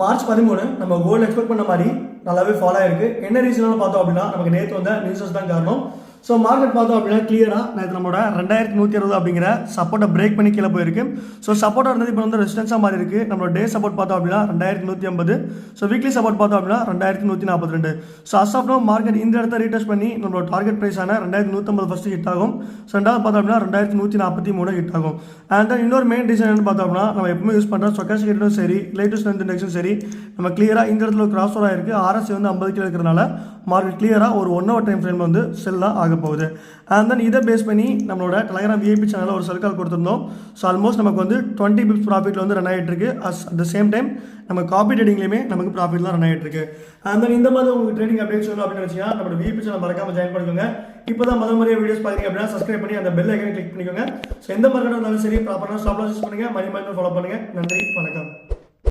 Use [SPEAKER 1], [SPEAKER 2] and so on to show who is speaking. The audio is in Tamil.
[SPEAKER 1] மார்ச் 13 நம்ம கோல்டு எக்ஸ்பெக்ட் பண்ண மாதிரி நல்லாவே ஃபாலோ ஆயிருக்கு. என்ன ரீசன் பார்த்தோம் அப்படின்னா நமக்கு நேற்று வந்த நியூஸஸ் தான் காரணம். ஸோ மார்க்கெட் பார்த்தோம் அப்படின்னா கிளியராக நேற்று நம்மளோட 2160 அப்படிங்கிற சப்போர்ட்டை பிரேக் பண்ணி கீழே போயிருக்கு. ஸோ சப்போர்ட்டாக இருந்தது இப்போ வந்து ரெசிஸ்டன்ஸாக மாறி இருக்கு. நம்மளோட டே சப்போர்ட் பார்த்தோம் அப்படின்னா 2150. ஸோ வீக்லி சப்போர்ட் பார்த்தோம் அப்படின்னா 2142. So as of now market இந்த இடத்த ரீடெஸ்ட் பண்ணி நம்மளோட டார்கெட் ப்ரைஸான 2150 ஃபஸ்ட்டு ஹிட் ஆகும். ஸோ ரெண்டாவது பார்த்தோம் அப்படின்னா 2143 ஹிட் ஆகும். அண்ட் தென் இன்னொரு மெயின் ரீசன் என்ன பார்த்தோம் அப்படின்னா நம்ம எப்பவுமே யூஸ் பண்ணுற ஸ்டோக்காஸ்டிக் சரி லேட்டஸ்ட் ஸ்ட்ரென்த் இண்டெக்ஸும் சரி நம்ம கிளியராக இந்த இடத்துல கிராஸ் ஓவர் ஆயிருக்கு. RSI வந்து 50 கிலோ இருக்கிறனால மார்க்கெட் கிளியராக ஒரு 1 hour டைம் ஃப்ரேமில் வந்து செல்லாக ஆக போகுது. அண்ட் தென் இதை பேஸ் பண்ணி நம்மளோட டெலகிராம் VIP சேனலில் ஒரு சர்க்கால் கொடுத்துருந்தோம். ஸோ ஆல்மோஸ்ட் நமக்கு வந்து 20 பிப்ஸ் ப்ராஃபிட்டில் வந்து ரன் ஆகிட்டு இருக்கு. அட் த சேம் டைம் நம்ம காப்பி ட்ரேடிங்லேயுமே நமக்கு ப்ராஃபிட்லாம் ரன் ஆகிட்டு இருக்கு. அண்ட் தென் இந்த மாதிரி உங்களுக்கு ட்ரேடிங் அப்டேட்ஸ் வேணும் அப்படின்னு வச்சுன்னா நம்மளோட VIP சேனல் மறக்காம ஜாயின் பண்ணிக்கோங்க. இப்போ தான் முதல் முறையாக வீடியோஸ் பார்த்தீங்க அப்படின்னா சப்ஸ்கிரைப் பண்ணி அந்த பெல் ஐக்கனை கிளிக் பண்ணிக்கோங்க. ஸோ எந்த மார்க்கெட்டாக இருந்தாலும் சரி ப்ராப்பரான ஸ்டாப் லாஸ் யூஸ் பண்ணுங்கள், மணி மேனேஜ்மெண்ட் ஃபாலோ பண்ணுங்கள். நன்றி, வணக்கம்.